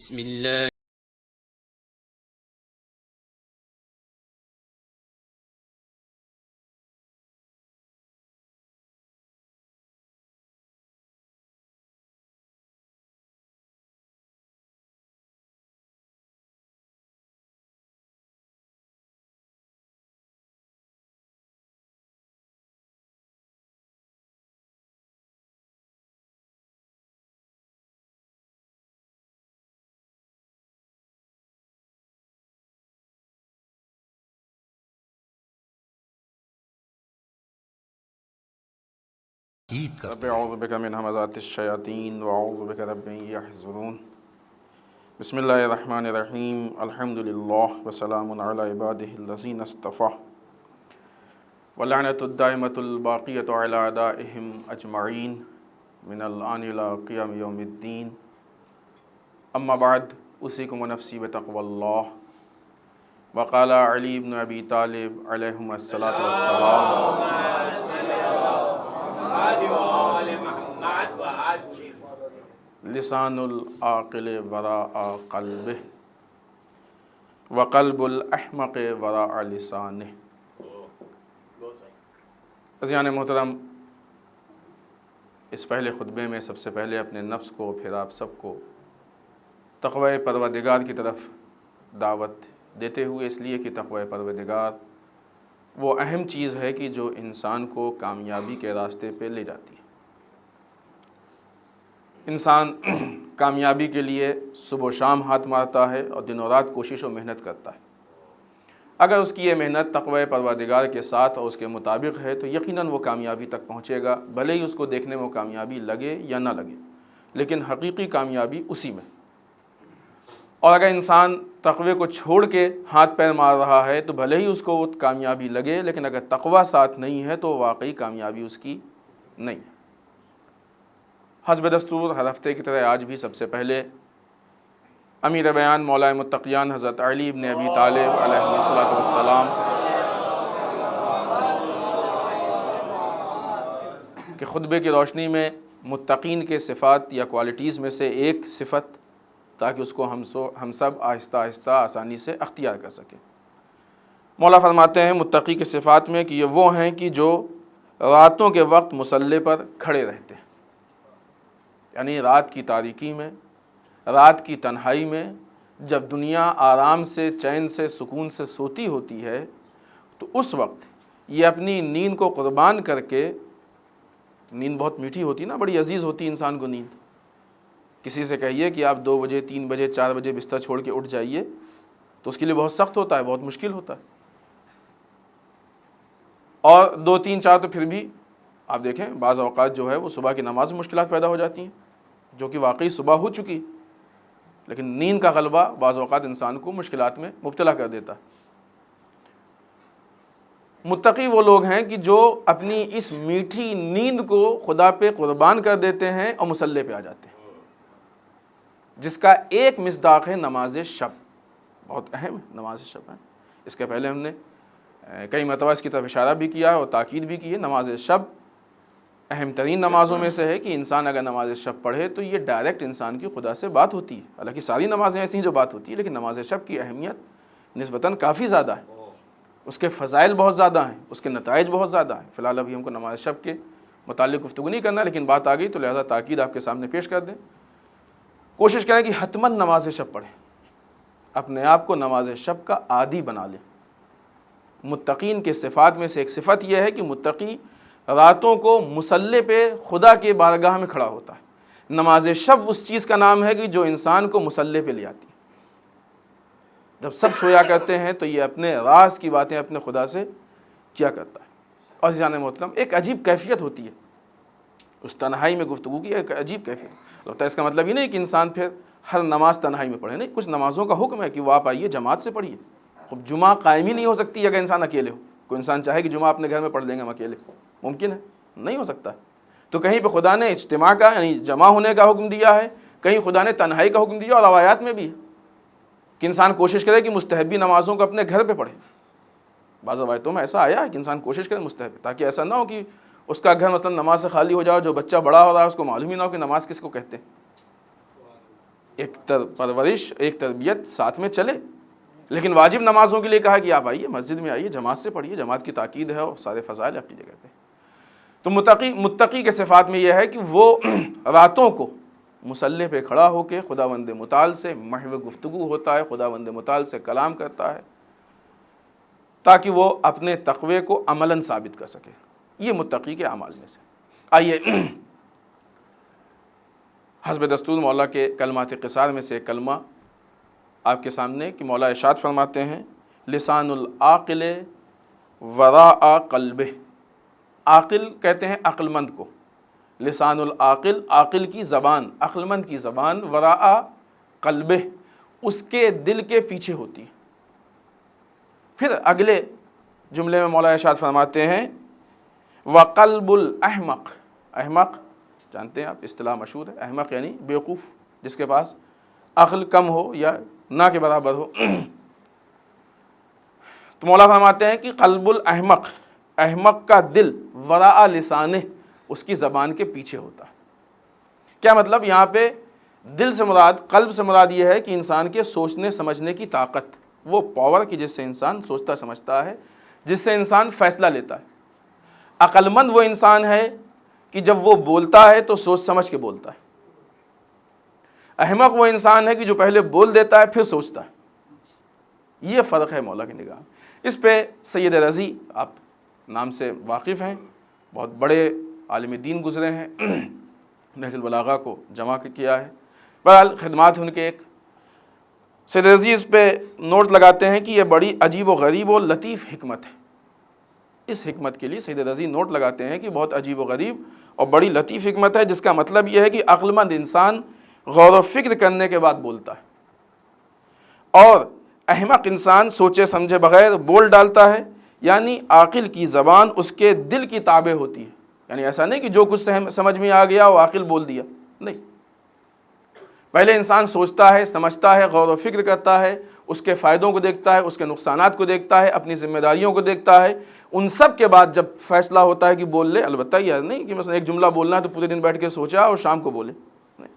بسم الله رب اعوذ بک من همزات الشیاطین واعوذ بک رب ان یحضرون بسم اللہ الرحمن الرحیم الحمد للہ وسلام علی عبادہ الذین اصطفى ولعنۃ الدائمۃ الباقیۃ علی اعدائہم اجمعین من الآن الی قیام یوم الدین اما بعد اوصیکم ونفسی بتقوی اللہ وقال علی بن ابی طالب علیہم الصلاۃ والسلام لسان العاقل وراء قلبہ وقلب الاحمق وراء لسانہ۔ عزیزان محترم، اس پہلے خطبے میں سب سے پہلے اپنے نفس کو پھر آپ سب کو تقوی پروردگار کی طرف دعوت دیتے ہوئے، اس لیے کہ تقوی پروردگار وہ اہم چیز ہے کہ جو انسان کو کامیابی کے راستے پہ لے جاتی ہے۔ انسان کامیابی کے لیے صبح و شام ہاتھ مارتا ہے اور دن و رات کوشش و محنت کرتا ہے۔ اگر اس کی یہ محنت تقوی پروردگار کے ساتھ اور اس کے مطابق ہے تو یقیناً وہ کامیابی تک پہنچے گا، بھلے ہی اس کو دیکھنے میں وہ کامیابی لگے یا نہ لگے، لیکن حقیقی کامیابی اسی میں۔ اور اگر انسان تقوی کو چھوڑ کے ہاتھ پیر مار رہا ہے تو بھلے ہی اس کو وہ کامیابی لگے، لیکن اگر تقوی ساتھ نہیں ہے تو واقعی کامیابی اس کی نہیں ہے۔ حسب دستور ہر ہفتے کی طرح آج بھی سب سے پہلے امیر بیان مولا متقیان حضرت علی بن ابی طالب علیہ الصلوۃ والسلام کے خطبے کی روشنی میں متقین کے صفات یا کوالٹیز میں سے ایک صفت، تاکہ اس کو ہم سب آہستہ آہستہ آسانی سے اختیار کر سکیں۔ مولا فرماتے ہیں متقی کے صفات میں کہ یہ وہ ہیں کہ جو راتوں کے وقت مصلی پر کھڑے رہتے ہیں، یعنی رات کی تاریکی میں، رات کی تنہائی میں، جب دنیا آرام سے، چین سے، سکون سے سوتی ہوتی ہے تو اس وقت یہ اپنی نیند کو قربان کر کے، نیند بہت میٹھی ہوتی نا، بڑی عزیز ہوتی انسان کو نیند۔ کسی سے کہیے کہ آپ 2 بجے 3 بجے 4 بجے بستر چھوڑ کے اٹھ جائیے تو اس کے لیے بہت سخت ہوتا ہے، بہت مشکل ہوتا ہے۔ اور 2 3 4 تو پھر بھی آپ دیکھیں بعض اوقات جو ہے وہ صبح کی نماز میں مشکلات پیدا ہو جاتی ہیں، جو کہ واقعی صبح ہو چکی، لیکن نیند کا غلبہ بعض اوقات انسان کو مشکلات میں مبتلا کر دیتا ہے۔ متقی وہ لوگ ہیں کہ جو اپنی اس میٹھی نیند کو خدا پہ قربان کر دیتے ہیں اور مصلی پہ آ جاتے ہیں، جس کا ایک مصداق ہے نماز شب۔ بہت اہم نماز شب ہے، اس کے پہلے ہم نے کئی مرتبہ اس کی طرف اشارہ بھی کیا اور تاکید بھی کی ہے۔ نماز شب اہم ترین نمازوں میں سے ہے کہ انسان اگر نماز شب پڑھے تو یہ ڈائریکٹ انسان کی خدا سے بات ہوتی ہے۔ حالانکہ ساری نمازیں ایسی ہیں جو بات ہوتی ہے، لیکن نماز شب کی اہمیت نسبتاً کافی زیادہ ہے، اس کے فضائل بہت زیادہ ہیں، اس کے نتائج بہت زیادہ ہیں۔ فی الحال ابھی ہم کو نماز شب کے متعلق گفتگو نہیں کرنا، لیکن بات آ گئی تو لہذا تاکید آپ کے سامنے پیش کر دیں۔ کوشش کریں کہ حتماً نماز شب پڑھیں، اپنے آپ کو نماز شب کا عادی بنا لیں۔ متقین کے صفات میں سے ایک صفت یہ ہے کہ متقی راتوں کو مصلی پہ خدا کے بارگاہ میں کھڑا ہوتا ہے۔ نماز شب اس چیز کا نام ہے کہ جو انسان کو مصلی پہ لے آتی ہے۔ جب سب سویا کرتے ہیں تو یہ اپنے راز کی باتیں اپنے خدا سے کیا کرتا ہے۔ اور عزیزان محترم، ایک عجیب کیفیت ہوتی ہے اس تنہائی میں گفتگو کی، ایک عجیب کیفیت ہوتا ہے۔ اس کا مطلب یہ نہیں کہ انسان پھر ہر نماز تنہائی میں پڑھے، نہیں، کچھ نمازوں کا حکم ہے کہ وہ آپ آئیے جماعت سے پڑھیے۔ خب جمعہ قائم ہی نہیں ہو سکتی اگر انسان اکیلے ہو۔ کوئی انسان چاہے کہ جمعہ اپنے گھر میں پڑھ لیں گے ہم اکیلے، ممکن ہے؟ نہیں ہو سکتا۔ تو کہیں پہ خدا نے اجتماع کا یعنی جمع ہونے کا حکم دیا ہے، کہیں خدا نے تنہائی کا حکم دیا، اور روایات میں بھی ہے کہ انسان کوشش کرے کہ مستحبی نمازوں کو اپنے گھر پہ پڑھے۔ بعض روایتوں میں ایسا آیا ہے کہ انسان کوشش کرے مستحب، تاکہ ایسا نہ ہو کہ اس کا گھر مثلا نماز سے خالی ہو جائے، جو بچہ بڑا ہو رہا ہے اس کو معلوم ہی نہ ہو کہ نماز کس کو کہتے ہیں۔ ایک پرورش، ایک تربیت ساتھ میں چلے، لیکن واجب نمازوں کے لیے کہا کہ آپ آئیے مسجد میں آئیے، جماعت سے پڑھیے، جماعت کی تاکید ہے اور سارے فضائل اپنی جگہ پہ۔ تو متقی کے صفات میں یہ ہے کہ وہ راتوں کو مصلی پہ کھڑا ہو کے خداوند متعال سے محو گفتگو ہوتا ہے، خداوند متعال سے کلام کرتا ہے، تاکہ وہ اپنے تقوی کو عملاً ثابت کر سکے۔ یہ متقی کے اعمال میں سے۔ آئیے حسب دستور مولا کے کلمات قصار میں سے ایک کلمہ آپ کے سامنے کہ مولا ارشاد فرماتے ہیں لسان العاقل وراء قلبہ۔ عاقل کہتے ہیں عقل مند کو، لسان العاقل عاقل کی زبان، عقل مند کی زبان، وراء قلبہ اس کے دل کے پیچھے ہوتی ہے۔ پھر اگلے جملے میں مولا ارشاد فرماتے ہیں وقلب الاحمق، احمق جانتے ہیں آپ اصطلاح مشہور ہے، احمق یعنی بیوقوف، جس کے پاس عقل کم ہو یا نہ کے برابر ہو۔ تو مولا فرماتے ہیں کہ قلب الاحمق، احمق کا دل وراء لسانہ اس کی زبان کے پیچھے ہوتا ہے۔ کیا مطلب؟ یہاں پہ دل سے مراد، قلب سے مراد یہ ہے کہ انسان کے سوچنے سمجھنے کی طاقت، وہ پاور کی جس سے انسان سوچتا سمجھتا ہے، جس سے انسان فیصلہ لیتا ہے۔ عقل مند وہ انسان ہے کہ جب وہ بولتا ہے تو سوچ سمجھ کے بولتا ہے۔ احمق وہ انسان ہے کہ جو پہلے بول دیتا ہے پھر سوچتا ہے۔ یہ فرق ہے مولا کی نگاہ میں۔ اس پہ سید رضی آپ نام سے واقف ہیں، بہت بڑے عالم دین گزرے ہیں، نہج البلاغہ کو جمع کیا ہے۔ بہرحال خدمات ان کے ایک سید رضی اس پہ نوٹ لگاتے ہیں کہ یہ بڑی عجیب و غریب و لطیف حکمت ہے۔ اس حکمت کے لیے سید رضی نوٹ لگاتے ہیں کہ بہت عجیب و غریب اور بڑی لطیف حکمت ہے، جس کا مطلب یہ ہے کہ عقل مند انسان غور و فکر کرنے کے بعد بولتا ہے، اور احمق انسان سوچے سمجھے بغیر بول ڈالتا ہے۔ یعنی عاقل کی زبان اس کے دل کی تابع ہوتی ہے، یعنی ایسا نہیں کہ جو کچھ سمجھ میں آ گیا وہ عاقل بول دیا، نہیں۔ پہلے انسان سوچتا ہے، سمجھتا ہے، غور و فکر کرتا ہے، اس کے فائدوں کو دیکھتا ہے، اس کے نقصانات کو دیکھتا ہے، اپنی ذمہ داریوں کو دیکھتا ہے، ان سب کے بعد جب فیصلہ ہوتا ہے کہ بول لے۔ البتہ یہ نہیں کہ مثلا ایک جملہ بولنا ہے تو پورے دن بیٹھ کے سوچا اور شام کو بولے، نہیں۔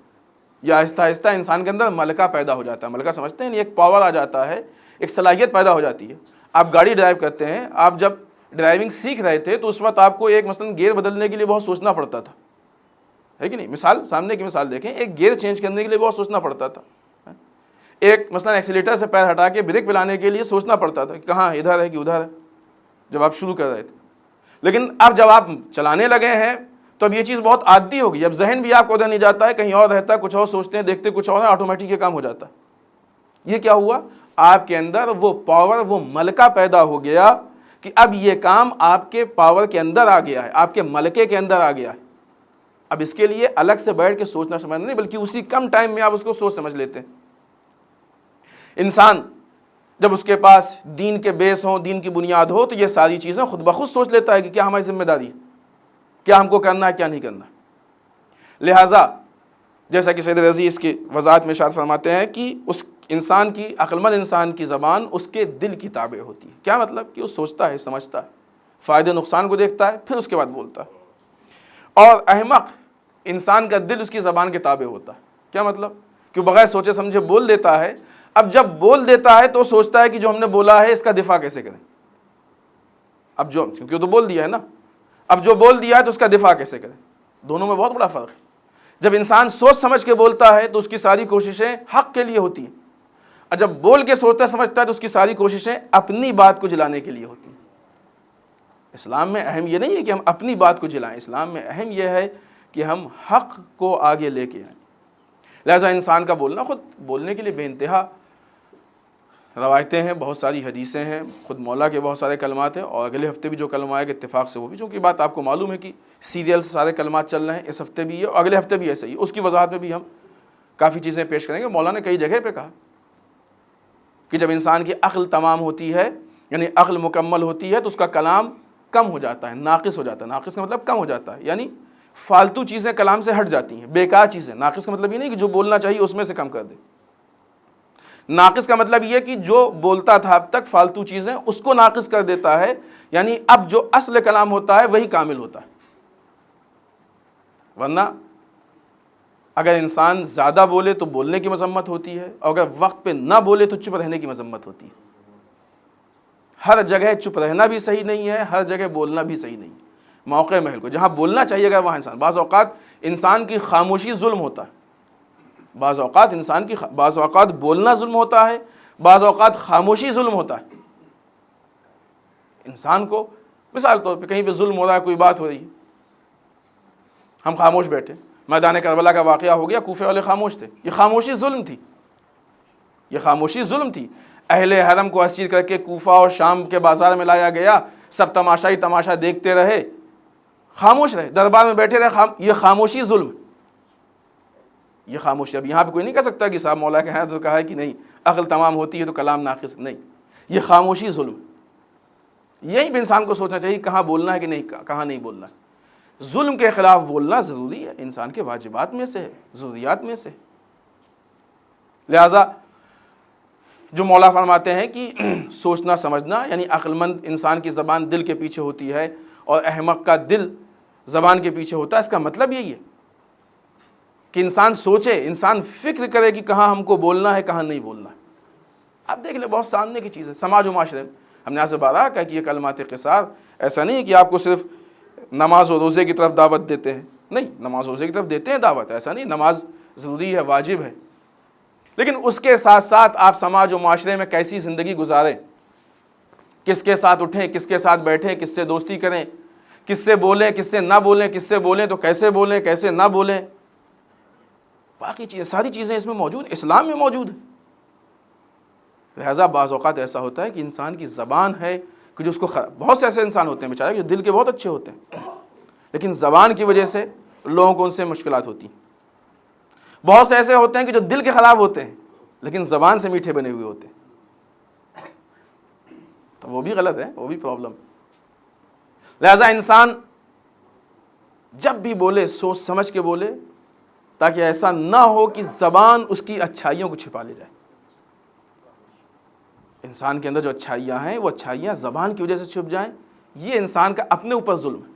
یا آہستہ آہستہ انسان کے اندر ملکہ پیدا ہو جاتا ہے، ملکہ سمجھتے ہیں، ایک پاور آ جاتا ہے، ایک صلاحیت پیدا ہو جاتی ہے۔ آپ گاڑی ڈرائیو کرتے ہیں، آپ جب ڈرائیونگ سیکھ رہے تھے تو اس وقت آپ کو ایک مثلا گیئر بدلنے کے لیے بہت سوچنا پڑتا تھا، ہے کہ نہیں؟ مثال سامنے کی مثال دیکھیں، ایک گیئر چینج کرنے کے لیے بہت سوچنا پڑتا تھا، ایک مثلا ایکسیلیٹر سے پیر ہٹا کے بریک پلانے کے لیے سوچنا پڑتا تھا کہ کہاں ادھر ہے کہ ادھر ہے، جب آپ شروع کر رہے تھے۔ لیکن اب جب آپ چلانے لگے ہیں تو اب یہ چیز بہت عادی ہوگی، اب ذہن بھی آپ کو ادھر نہیں جاتا ہے، کہیں اور رہتا ہے، کچھ اور سوچتے ہیں، دیکھتے کچھ اور ہے، آٹومیٹک یہ کام ہو جاتا ہے۔ یہ کیا ہوا؟ آپ کے اندر وہ پاور، وہ ملکہ پیدا ہو گیا کہ اب یہ کام آپ کے پاور کے اندر آ گیا ہے، آپ کے ملکے کے اندر آ گیا ہے۔ اب اس کے لیے الگ سے بیٹھ کے سوچنا سمجھنا نہیں، بلکہ اسی کم ٹائم میں آپ اس کو سوچ سمجھ لیتے ہیں۔ انسان جب اس کے پاس دین کے بیس ہوں، دین کی بنیاد ہو، تو یہ ساری چیزیں خود بخود سوچ لیتا ہے کہ کیا ہماری ذمہ داری ہے، کیا ہم کو کرنا ہے، کیا نہیں کرنا ہے۔ لہٰذا جیسا کہ سید رضی اس کی وضاحت میں ارشاد فرماتے ہیں کہ اس انسان کی، عقل مند انسان کی زبان اس کے دل کی تابع ہوتی ہے۔ کیا مطلب؟ کہ وہ سوچتا ہے، سمجھتا ہے، فائدے نقصان کو دیکھتا ہے، پھر اس کے بعد بولتا ہے۔ اور احمق انسان کا دل اس کی زبان کے تابع ہوتا ہے۔ کیا مطلب؟ کہ وہ بغیر سوچے سمجھے بول دیتا ہے۔ اب جب بول دیتا ہے تو سوچتا ہے کہ جو ہم نے بولا ہے اس کا دفاع کیسے کریں، اب جو کیونکہ وہ تو بول دیا ہے نا، اب جو بول دیا ہے تو اس کا دفاع کیسے کریں۔ دونوں میں بہت بڑا فرق ہے۔ جب انسان سوچ سمجھ کے بولتا ہے تو اس کی ساری کوششیں حق کے لیے ہوتی ہیں، اور جب بول کے سوچتا سمجھتا ہے تو اس کی ساری کوششیں اپنی بات کو جلانے کے لیے ہوتی ہیں۔ اسلام میں اہم یہ نہیں ہے کہ ہم اپنی بات کو جلائیں، اسلام میں اہم یہ ہے کہ ہم حق کو آگے لے کے آئیں۔ لہٰذا انسان کا بولنا، خود بولنے کے لیے بے انتہا روایتیں ہیں، بہت ساری حدیثیں ہیں، خود مولا کے بہت سارے کلمات ہیں، اور اگلے ہفتے بھی جو کلمہ آئے گا اتفاق سے وہ بھی، چونکہ بات آپ کو معلوم ہے کہ سیریل سے سارے کلمات چل رہے ہیں، اس ہفتے بھی ہے اور اگلے ہفتے بھی ایسے ہی، اس کی وضاحت میں بھی ہم کافی چیزیں پیش کریں گے۔ مولا نے کئی جگہ پہ کہا کہ جب انسان کی عقل تمام ہوتی ہے، یعنی عقل مکمل ہوتی ہے، تو اس کا کلام کم ہو جاتا ہے، ناقص ہو جاتا ہے۔ ناقص کا مطلب کم ہو جاتا ہے، یعنی فالتو چیزیں کلام سے ہٹ جاتی ہیں، بیکار چیزیں۔ ناقص کا مطلب یہ نہیں کہ جو بولنا چاہیے اس میں سے کم کر دے، ناقص کا مطلب یہ کہ جو بولتا تھا اب تک فالتو چیزیں اس کو ناقص کر دیتا ہے، یعنی اب جو اصل کلام ہوتا ہے وہی کامل ہوتا ہے۔ ورنہ اگر انسان زیادہ بولے تو بولنے کی مذمت ہوتی ہے، اور اگر وقت پہ نہ بولے تو چپ رہنے کی مذمت ہوتی ہے۔ ہر جگہ چپ رہنا بھی صحیح نہیں ہے، ہر جگہ بولنا بھی صحیح نہیں ہے۔ موقع محل کو جہاں بولنا چاہیے گا وہاں بعض اوقات انسان کی خاموشی ظلم ہوتا ہے، بعض اوقات بولنا ظلم ہوتا ہے، بعض اوقات خاموشی ظلم ہوتا ہے۔ انسان کو مثال طور پہ کہیں پہ ظلم ہو رہا ہے، کوئی بات ہو رہی ہے، ہم خاموش بیٹھے، میدان کربلا کا واقعہ ہو گیا، کوفے والے خاموش تھے، یہ خاموشی ظلم تھی، یہ خاموشی ظلم تھی۔ اہل حرم کو اسیر کر کے کوفہ اور شام کے بازار میں لایا گیا، سب تماشا دیکھتے رہے، خاموش رہے، دربار میں بیٹھے رہے، یہ خاموشی ظلم، یہ خاموشی۔ اب یہاں پہ کوئی نہیں کہہ سکتا کہ صاحب مولا کہا ہے تو کہا ہے کہ نہیں، عقل تمام ہوتی ہے تو کلام ناقص، نہیں، یہ خاموشی ظلم۔ یہی بھی انسان کو سوچنا چاہیے کہاں بولنا ہے کہ نہیں، کہاں نہیں بولنا ہے۔ ظلم کے خلاف بولنا ضروری ہے، انسان کے واجبات میں سے ہے، ضروریات میں سے۔ لہٰذا جو مولا فرماتے ہیں کہ سوچنا سمجھنا، یعنی عقل مند انسان کی زبان دل کے پیچھے ہوتی ہے اور احمق کا دل زبان کے پیچھے ہوتا ہے، اس کا مطلب یہی ہے کہ انسان سوچے، انسان فکر کرے کہ کہاں ہم کو بولنا ہے، کہاں نہیں بولنا ہے۔ آپ دیکھ لیں، بہت سامنے کی چیز ہے سماج و معاشرے میں۔ ہم نے آپ سے بارہا کہا کہ یہ کلمات قصار ایسا نہیں ہے کہ آپ کو صرف نماز و روزے کی طرف دعوت دیتے ہیں، نہیں، نماز و روزے کی طرف دیتے ہیں دعوت، ایسا نہیں، نماز ضروری ہے، واجب ہے، لیکن اس کے ساتھ ساتھ آپ سماج و معاشرے میں کیسی زندگی گزاریں، کس کے ساتھ اٹھیں، کس کے ساتھ بیٹھیں، کس سے دوستی کریں، کس سے بولیں، کس سے نہ بولیں، کس سے بولیں تو کیسے بولیں، کیسے نہ بولیں، باقی چیزیں، ساری چیزیں اس میں موجود، اسلام میں موجود ہیں۔ لہٰذا بعض اوقات ایسا ہوتا ہے کہ انسان کی زبان ہے کہ جو اس کو بہت سے ایسے انسان ہوتے ہیں بیچارے جو دل کے بہت اچھے ہوتے ہیں، لیکن زبان کی وجہ سے لوگوں کو ان سے مشکلات ہوتی ہیں۔ بہت سے ایسے ہوتے ہیں کہ جو دل کے خلاف ہوتے ہیں لیکن زبان سے میٹھے بنے ہوئے ہوتے ہیں، تو وہ بھی غلط ہے، وہ بھی پرابلم۔ لہٰذا انسان جب بھی بولے سوچ سمجھ کے بولے، تاکہ ایسا نہ ہو کہ زبان اس کی اچھائیوں کو چھپا لے جائے۔ انسان کے اندر جو اچھائیاں ہیں وہ اچھائیاں زبان کی وجہ سے چھپ جائیں، یہ انسان کا اپنے اوپر ظلم ہے۔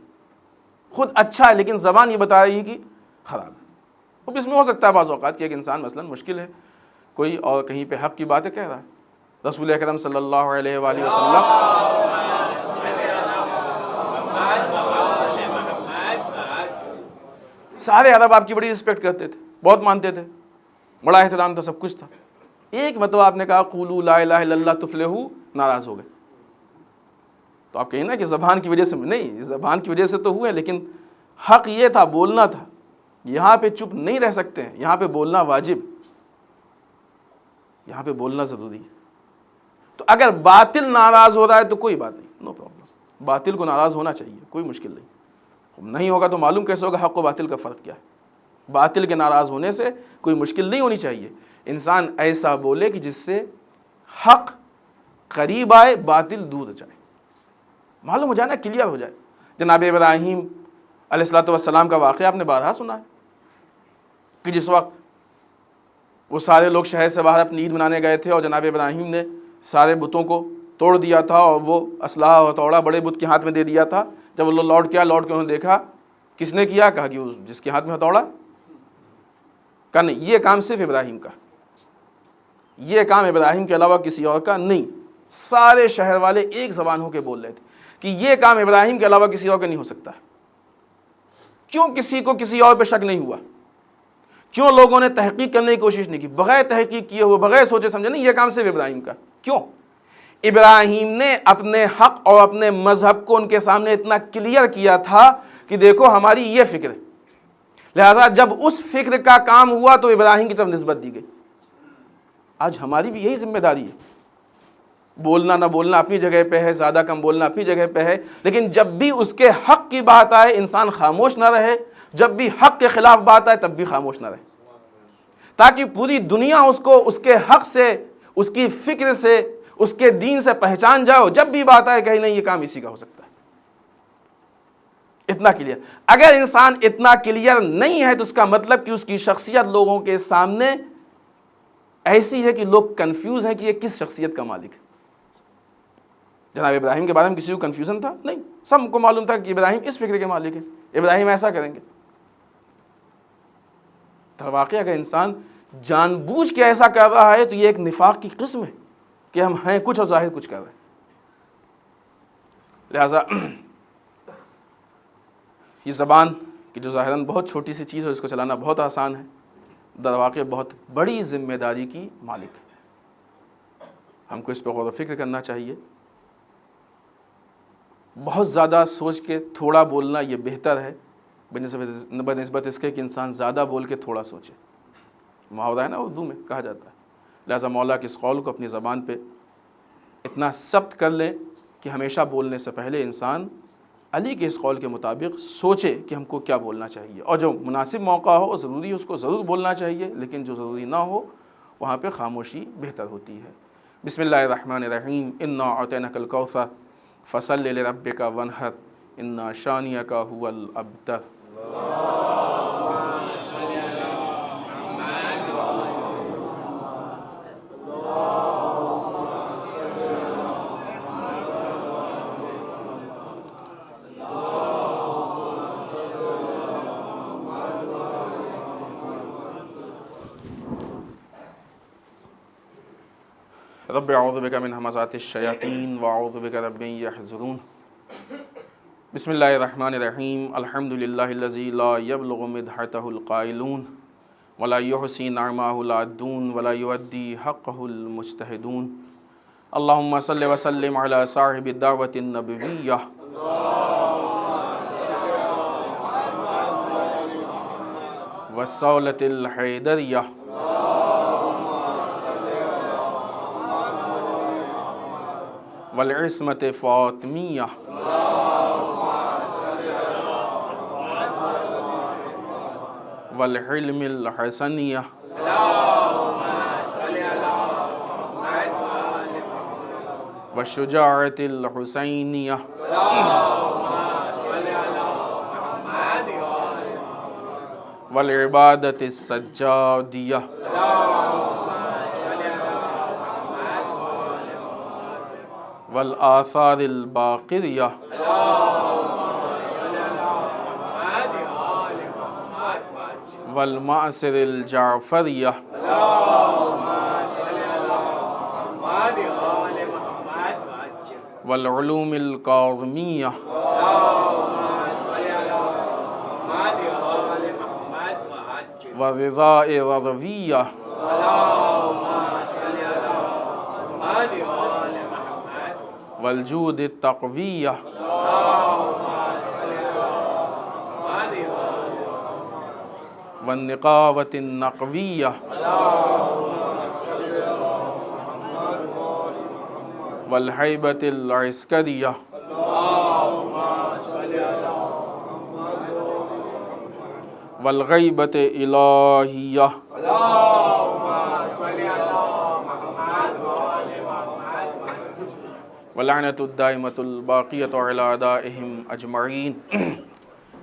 خود اچھا ہے لیکن زبان یہ بتا رہی ہے کہ خراب ہے۔ اب اس میں ہو سکتا ہے بعض اوقات کہ ایک انسان مثلا مشکل ہے کوئی اور کہیں پہ حق کی باتیں کہہ رہا ہے، رسول اکرم صلی اللہ علیہ وآلہ وسلم سارے عرب آپ کی بڑی رسپیکٹ کرتے تھے، بہت مانتے تھے، بڑا احترام تھا، سب کچھ تھا، ایک مرتبہ آپ نے کہا قولوا لا الہ الا اللہ تفلحوا، ناراض ہو گئے۔ تو آپ کہیں نا کہ زبان کی وجہ سے نہیں، زبان کی وجہ سے تو ہوئے لیکن حق یہ تھا، بولنا تھا، یہاں پہ چپ نہیں رہ سکتے ہیں، یہاں پہ بولنا واجب، یہاں پہ بولنا ضروری ہے۔ تو اگر باطل ناراض ہو رہا ہے تو کوئی بات نہیں، نو پرابلم، باطل کو ناراض ہونا چاہیے، کوئی مشکل نہیں ہوگا تو معلوم کیسے ہوگا حق و باطل کا فرق کیا ہے۔ باطل کے ناراض ہونے سے کوئی مشکل نہیں ہونی چاہیے، انسان ایسا بولے کہ جس سے حق قریب آئے، باطل دور جائے، معلوم ہو جائے نا، کلیئر ہو جائے۔ جناب ابراہیم علیہ السلام کا واقعہ آپ نے بارہا سنا ہے کہ جس وقت وہ سارے لوگ شہر سے باہر اپنی عید منانے گئے تھے اور جناب ابراہیم نے سارے بتوں کو توڑ دیا تھا اور وہ اسلحہ اور ہتھوڑا بڑے بت کے ہاتھ میں دے دیا تھا۔ جب وہ لوٹ کے انہوں نے دیکھا کس نے کیا، کہا کہ جس کے ہاتھ میں ہتھوڑا، کہا نہیں، یہ کام صرف ابراہیم کا، یہ کام ابراہیم کے علاوہ کسی اور کا نہیں۔ سارے شہر والے ایک زبان ہو کے بول رہے تھے کہ یہ کام ابراہیم کے علاوہ کسی اور کا نہیں ہو سکتا۔ کیوں کسی کو کسی اور پہ شک نہیں ہوا؟ کیوں لوگوں نے تحقیق کرنے کی کوشش نہیں کی؟ بغیر تحقیق کیے ہوئے، بغیر سوچے سمجھے، نہیں، یہ کام صرف ابراہیم کا۔ کیوں؟ ابراہیم نے اپنے حق اور اپنے مذہب کو ان کے سامنے اتنا کلیئر کیا تھا کہ دیکھو ہماری یہ فکر ہے، لہذا جب اس فکر کا کام ہوا تو ابراہیم کی طرف نسبت دی گئی۔ آج ہماری بھی یہی ذمہ داری ہے، بولنا نہ بولنا اپنی جگہ پہ ہے، زیادہ کم بولنا اپنی جگہ پہ ہے، لیکن جب بھی اس کے حق کی بات آئے انسان خاموش نہ رہے، جب بھی حق کے خلاف بات آئے تب بھی خاموش نہ رہے، تاکہ پوری دنیا اس کو اس کے حق سے، اس کی فکر سے، اس کے دین سے پہچان جاؤ، جب بھی بات آئے کہیں نہیں یہ کام اسی کا ہو سکتا ہے۔ اتنا کلیئر، اگر انسان اتنا کلیئر نہیں ہے تو اس کا مطلب کہ اس کی شخصیت لوگوں کے سامنے ایسی ہے کہ لوگ کنفیوز ہیں کہ یہ کس شخصیت کا مالک ہے۔ جناب ابراہیم کے بارے میں کسی کو کنفیوژن تھا؟ نہیں، سب کو معلوم تھا کہ ابراہیم اس فکر کے مالک ہیں، ابراہیم ایسا کریں گے۔ در واقع اگر انسان جان بوجھ کے ایسا کر رہا ہے تو یہ ایک نفاق کی قسم ہے کہ ہم ہیں کچھ اور ظاہر کچھ کر رہے ہیں. لہٰذا یہ زبان کی جو ظاہراً بہت چھوٹی سی چیز ہے، اس کو چلانا بہت آسان ہے، در واقع بہت بڑی ذمہ داری کی مالک ہے. ہم کو اس پہ غور و فکر کرنا چاہیے. بہت زیادہ سوچ کے تھوڑا بولنا یہ بہتر ہے بنسبت اس کے کہ انسان زیادہ بول کے تھوڑا سوچے. محاورہ ہے نا اردو میں کہا جاتا ہے. لہٰذا مولا کے اس قول کو اپنی زبان پہ اتنا ثبت کر لیں کہ ہمیشہ بولنے سے پہلے انسان علی کے اس قول کے مطابق سوچے کہ ہم کو کیا بولنا چاہیے، اور جو مناسب موقع ہو ضروری اس کو ضرور بولنا چاہیے، لیکن جو ضروری نہ ہو وہاں پہ خاموشی بہتر ہوتی ہے. بسم اللہ الرحمن الرحیم. انا اعطیناک الکوثر فصل لربک وانحر انا شانئک هو الابتر. رب اعوذ بک من ہمزات الشیاطین واعوذ بک رب ان یحضرون. بسم اللہ الرحمن الرحیم. الحمد للہ الذی لا یبلغ مدحتہ القائلون ولا یحصی نعمہ العادون ولا یؤدی حقہ المجتہدون. اللہم صل وسلم علی صاحب الدعوۃ النبویہ والصولۃ الحیدریہ والعصمت فاطمیہ والحلم الحسنیہ والشجاعت الحسینیہ والعبادت السجادیہ والآثار الباقریہ والمعصر الجعفریہ والعلوم الکاظمیہ والرضاء الرضویہ والجود التقویہ والنقاوة النقویہ والہیبۃ العسکریہ والغیبۃ الہیہ واللعنۃ الدائمۃ الباقیۃ علی اعدائہم اجمعین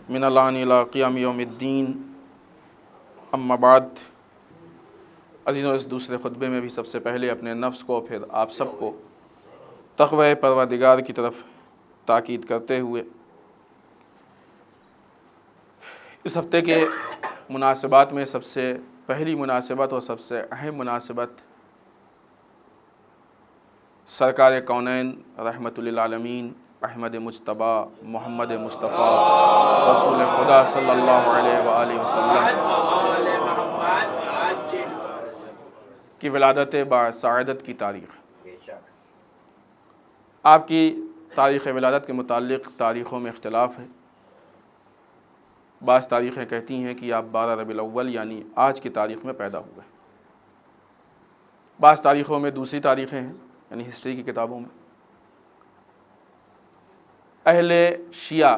من الآن الی قیام یوم الدین. اما بعد، عزیزوں، اس دوسرے خطبے میں بھی سب سے پہلے اپنے نفس کو پھر آپ سب کو تقوی پروردگار کی طرف تاکید کرتے ہوئے اس ہفتے کے مناسبات میں سب سے پہلی مناسبت اور سب سے اہم مناسبت سرکار کونین رحمت للعالمین احمد مجتبیٰ محمد مصطفیٰ رسول خدا صلی اللہ علیہ وآلہ وسلم کی ولادت باسعادت کی تاریخ. آپ کی تاریخ ولادت کے متعلق تاریخوں میں اختلاف ہے. بعض تاریخیں کہتی ہیں کہ آپ 12 ربیع الاول یعنی آج کی تاریخ میں پیدا ہوئے. بعض تاریخوں میں دوسری تاریخیں ہیں، یعنی ہسٹری کی کتابوں میں. اہل شیعہ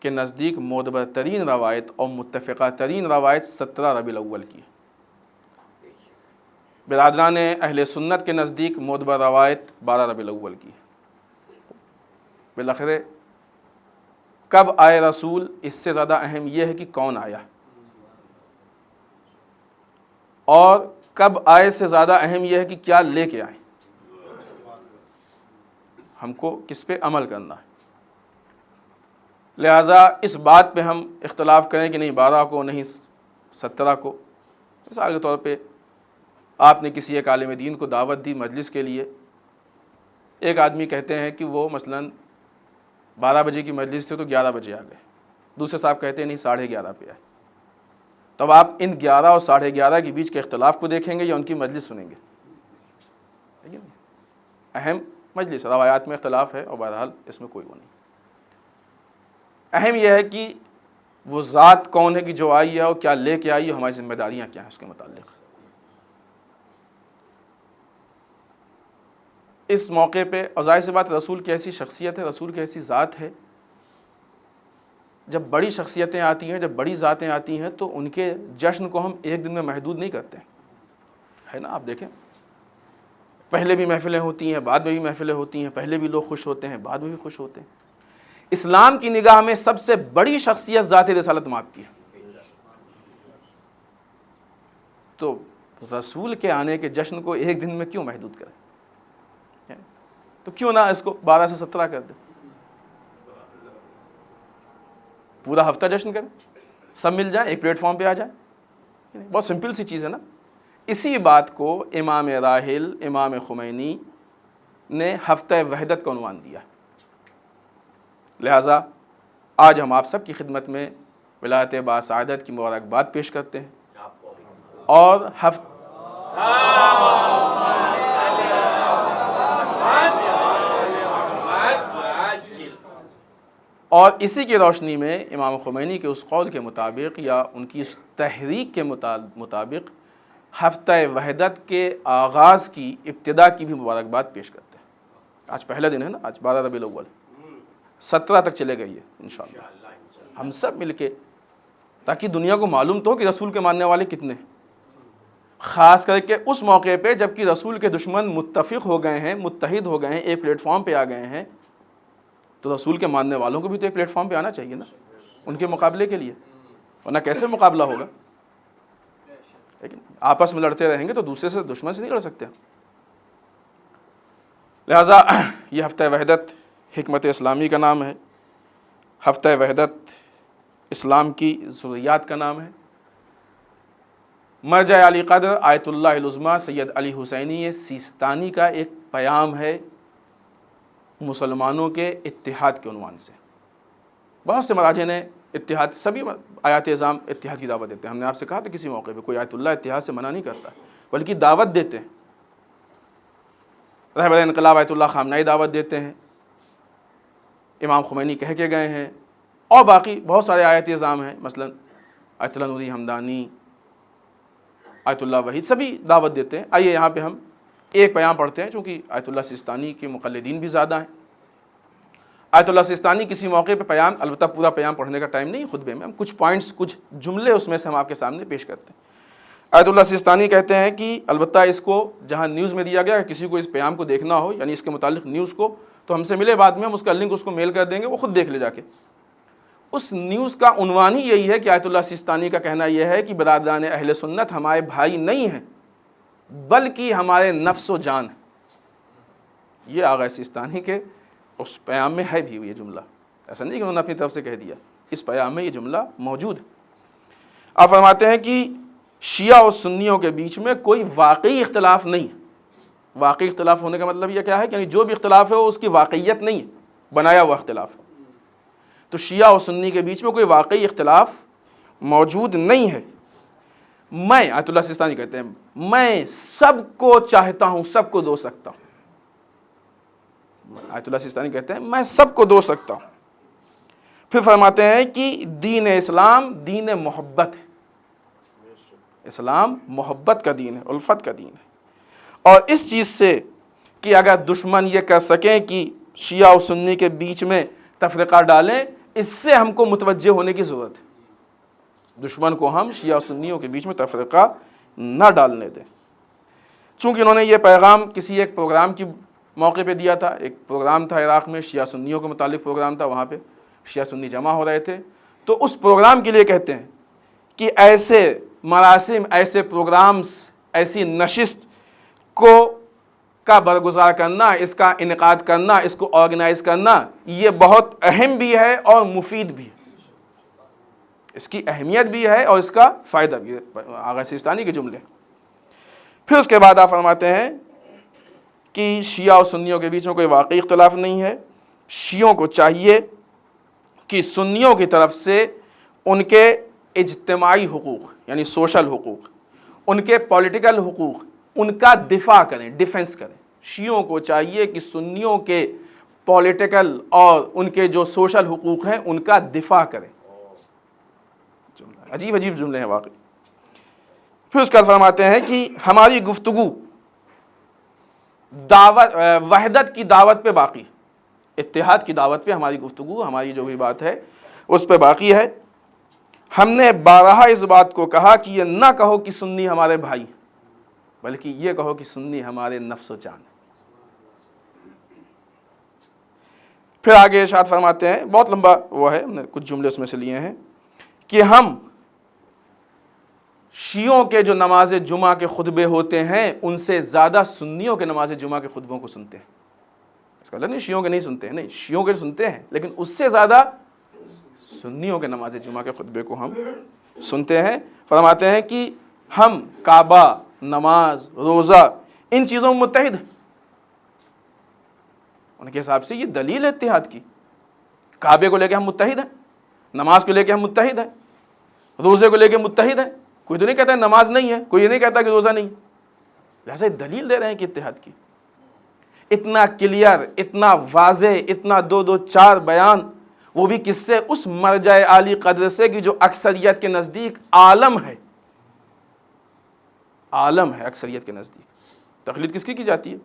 کے نزدیک معتبر ترین روایت اور متفقہ ترین روایت 17 ربیع الاول کی ہے. برادران اہل سنت کے نزدیک معتبر روایت 12 ربیع الاول کی ہے. بالآخر کب آئے رسول اس سے زیادہ اہم یہ ہے کہ کون آیا، اور کب آئے سے زیادہ اہم یہ ہے کہ کیا لے کے آئیں. ہم کو کس پہ عمل کرنا ہے. لہٰذا اس بات پہ ہم اختلاف کریں کہ نہیں 12 کو نہیں 17 کو مثال کے طور پہ آپ نے کسی ایک عالم دین کو دعوت دی مجلس کے لیے، ایک آدمی کہتے ہیں کہ وہ مثلاً 12 بجے کی مجلس تھی تو 11 بجے آ گئے، دوسرے صاحب کہتے ہیں نہیں 11:30 پہ آئے، تب آپ ان 11 اور 11:30 کے بیچ کے اختلاف کو دیکھیں گے یا ان کی مجلس سنیں گے؟ اہم مجلس، روایات میں اختلاف ہے اور بہرحال اس میں کوئی وہ نہیں، اہم یہ ہے کہ وہ ذات کون ہے کہ جو آئی ہے اور کیا لے کے آئی ہے، ہماری ذمہ داریاں کیا ہیں اس کے متعلق۔ اس موقع پہ اور ظاہر سی بات رسول کی ایسی شخصیت ہے، رسول کی ایسی ذات ہے، جب بڑی شخصیتیں آتی ہیں، جب بڑی ذاتیں آتی ہیں تو ان کے جشن کو ہم ایک دن میں محدود نہیں کرتے، ہے نا؟ آپ دیکھیں پہلے بھی محفلیں ہوتی ہیں، بعد میں بھی محفلیں ہوتی ہیں، پہلے بھی لوگ خوش ہوتے ہیں، بعد میں بھی خوش ہوتے ہیں۔ اسلام کی نگاہ میں سب سے بڑی شخصیت ذات رسالت مآب کی ہے، تو رسول کے آنے کے جشن کو ایک دن میں کیوں محدود کریں؟ تو کیوں نہ اس کو 12 سے 17 کر دیں، پورا ہفتہ جشن کریں، سب مل جائیں، ایک پلیٹ فارم پہ آ جائیں، بہت سمپل سی چیز ہے نا۔ اسی بات کو امام راحل امام خمینی نے ہفتہ وحدت کا عنوان دیا، لہٰذا آج ہم آپ سب کی خدمت میں ولایت باسعادت کی مبارکباد پیش کرتے ہیں اور اور اسی کی روشنی میں امام خمینی کے اس قول کے مطابق یا ان کی اس تحریک کے مطابق ہفتہ وحدت کے آغاز کی ابتدا کی بھی مبارکباد پیش کرتے ہیں۔ آج پہلا دن ہے نا، آج 12 ربیع الاول، 17 تک چلے گئی ہے انشاءاللہ، ہم سب مل کے، تاکہ دنیا کو معلوم تو ہو کہ رسول کے ماننے والے کتنے ہیں، خاص کر کے اس موقع پہ جب کہ رسول کے دشمن متفق ہو گئے ہیں، متحد ہو گئے ہیں، ایک پلیٹ فارم پہ آ گئے ہیں، تو رسول کے ماننے والوں کو بھی تو ایک پلیٹ فارم پہ آنا چاہیے نا ان کے مقابلے کے لیے، ورنہ کیسے مقابلہ ہوگا؟ لیکن آپس میں لڑتے رہیں گے تو دوسرے سے دشمن سے نہیں لڑ سکتے۔ لہٰذا یہ ہفتہ وحدت حکمت اسلامی کا نام ہے، ہفتہ وحدت اسلام کی ضروریات کا نام ہے۔ مرجع علی قدر آیت اللہ العظمیٰ سید علی حسینی سیستانی کا ایک پیام ہے مسلمانوں کے اتحاد کے عنوان سے۔ بہت سے مراجع نے اتحاد، سبھی آیات اعظام اتحاد کی دعوت دیتے ہیں، ہم نے آپ سے کہا تھا کسی موقع پہ کوئی آیت اللہ اتحاد سے منع نہیں کرتا بلکہ دعوت دیتے ہیں۔ رہبر انقلاب آیت اللہ خامنہئی دعوت دیتے ہیں، امام خمینی کہہ کے گئے ہیں، اور باقی بہت سارے آیات اعظام ہیں، مثلا آیت اللہ نوری ہمدانی، آیت اللہ وحید، سبھی دعوت دیتے ہیں۔ آئیے یہاں پہ ہم ایک پیام پڑھتے ہیں، چونکہ آیت اللہ سیستانی کے مقلدین بھی زیادہ ہیں۔ آیت اللہ سیستانی کسی موقع پہ پیام، البتہ پورا پیام پڑھنے کا ٹائم نہیں خطبے میں، ہم کچھ پوائنٹس، کچھ جملے اس میں سے ہم آپ کے سامنے پیش کرتے ہیں۔ آیت اللہ سیستانی کہتے ہیں کہ البتہ اس کو جہاں نیوز میں دیا گیا، کسی کو اس پیام کو دیکھنا ہو یعنی اس کے متعلق نیوز کو، تو ہم سے ملے، بعد میں ہم اس کا لنک اس کو میل کر دیں گے، وہ خود دیکھ لے جا کے۔ اس نیوز کا عنوان ہی یہی ہے کہ آیت اللہ سیستانی کا کہنا یہ ہے کہ برادران اہل سنت ہمارے بھائی نہیں ہیں بلکہ ہمارے نفس و جان ہیں۔ یہ آغا سیستانی کے اس پیام میں ہے بھی یہ جملہ، ایسا نہیں کہ انہوں نے اپنی طرف سے کہہ دیا، اس پیام میں یہ جملہ موجود ہے۔ آپ فرماتے ہیں کہ شیعہ اور سنیوں کے بیچ میں کوئی واقعی اختلاف نہیں ہے۔ واقعی اختلاف ہونے کا مطلب یہ کیا ہے کہ یعنی جو بھی اختلاف ہے وہ اس کی واقعیت نہیں ہے، بنایا ہوا اختلاف ہے۔ تو شیعہ اور سنی کے بیچ میں کوئی واقعی اختلاف موجود نہیں ہے۔ میں، آیت اللہ سیستانی کہتے ہیں، میں سب کو چاہتا ہوں، سب کو دوست رکھتا ہوں۔ آیت اللہ سیستانی کہتے ہیں میں سب کو دوست رکھتا ہوں۔ پھر فرماتے ہیں کہ دین اسلام دین محبت ہے، اسلام محبت کا دین ہے، الفت کا دین ہے۔ اور اس چیز سے کہ اگر دشمن یہ کر سکیں کہ شیعہ و سنی کے بیچ میں تفرقہ ڈالیں، اس سے ہم کو متوجہ ہونے کی ضرورت ہے، دشمن کو ہم شیعہ و سنیوں کے بیچ میں تفرقہ نہ ڈالنے دیں۔ چونکہ انہوں نے یہ پیغام کسی ایک پروگرام کی موقع پہ دیا تھا، ایک پروگرام تھا عراق میں، شیعہ سنیوں کے متعلق پروگرام تھا، وہاں پہ شیعہ سنی جمع ہو رہے تھے، تو اس پروگرام کے لیے کہتے ہیں کہ ایسے مراسم، ایسے پروگرامز، ایسی نشست کا برگزار کرنا، اس کا انعقاد کرنا، اس کو آرگنائز کرنا، یہ بہت اہم بھی ہے اور مفید بھی ہے۔ اس کی اہمیت بھی ہے اور اس کا فائدہ بھی ہے، آغا سیستانی کے جملے۔ پھر اس کے بعد آپ فرماتے ہیں کہ شیعہ اور سنیوں کے بیچ میں کوئی واقعی اختلاف نہیں ہے، شیعوں کو چاہیے کہ سنیوں کی طرف سے ان کے اجتماعی حقوق یعنی سوشل حقوق، ان کے پولیٹیکل حقوق، ان کا دفاع کریں، ڈیفنس کریں۔ شیعوں کو چاہیے کہ سنیوں کے پولیٹیکل اور ان کے جو سوشل حقوق ہیں ان کا دفاع کریں۔ عجیب عجیب جملے ہیں واقعی۔ پھر اس کا فرماتے ہیں کہ ہماری گفتگو دعوت وحدت کی دعوت پہ باقی، اتحاد کی دعوت پہ ہماری گفتگو، ہماری جو بھی بات ہے اس پہ باقی ہے۔ ہم نے بارہا اس بات کو کہا کہ یہ نہ کہو کہ سنی ہمارے بھائی، بلکہ یہ کہو کہ سنی ہمارے نفس و جان۔ پھر آگے ارشاد فرماتے ہیں، بہت لمبا وہ ہے، ہم نے کچھ جملے اس میں سے لیے ہیں، کہ ہم شیعوں کے جو نماز جمعہ کے خطبے ہوتے ہیں ان سے زیادہ سنیوں کے نماز جمعہ کے خطبوں کو سنتے ہیں۔ اس کا مطلب نہیں شیعوں کے نہیں سنتے ہیں، نہیں، شیعوں کے سنتے ہیں، لیکن اس سے زیادہ سنیوں کے نماز جمعہ کے خطبے کو ہم سنتے ہیں۔ فرماتے ہیں کہ ہم کعبہ، نماز، روزہ ان چیزوں میں متحد ہیں۔ ان کے حساب سے یہ دلیل ہے اتحاد کی۔ کعبے کو لے کے ہم متحد ہیں، نماز کو لے کے ہم متحد ہیں، روزے کو لے کے متحد ہیں۔ کوئی تو نہیں کہتا ہے نماز نہیں ہے، کوئی یہ نہیں کہتا کہ روزہ نہیں، لہٰذا دلیل دے رہے ہیں کہ اتحاد کی۔ اتنا کلیئر، اتنا واضح، اتنا دو دو چار بیان، وہ بھی کس سے؟ اس مرجع عالی قدر سے کہ جو اکثریت کے نزدیک عالم ہے، عالم ہے اکثریت کے نزدیک۔ تقلید کس کی جاتی ہے؟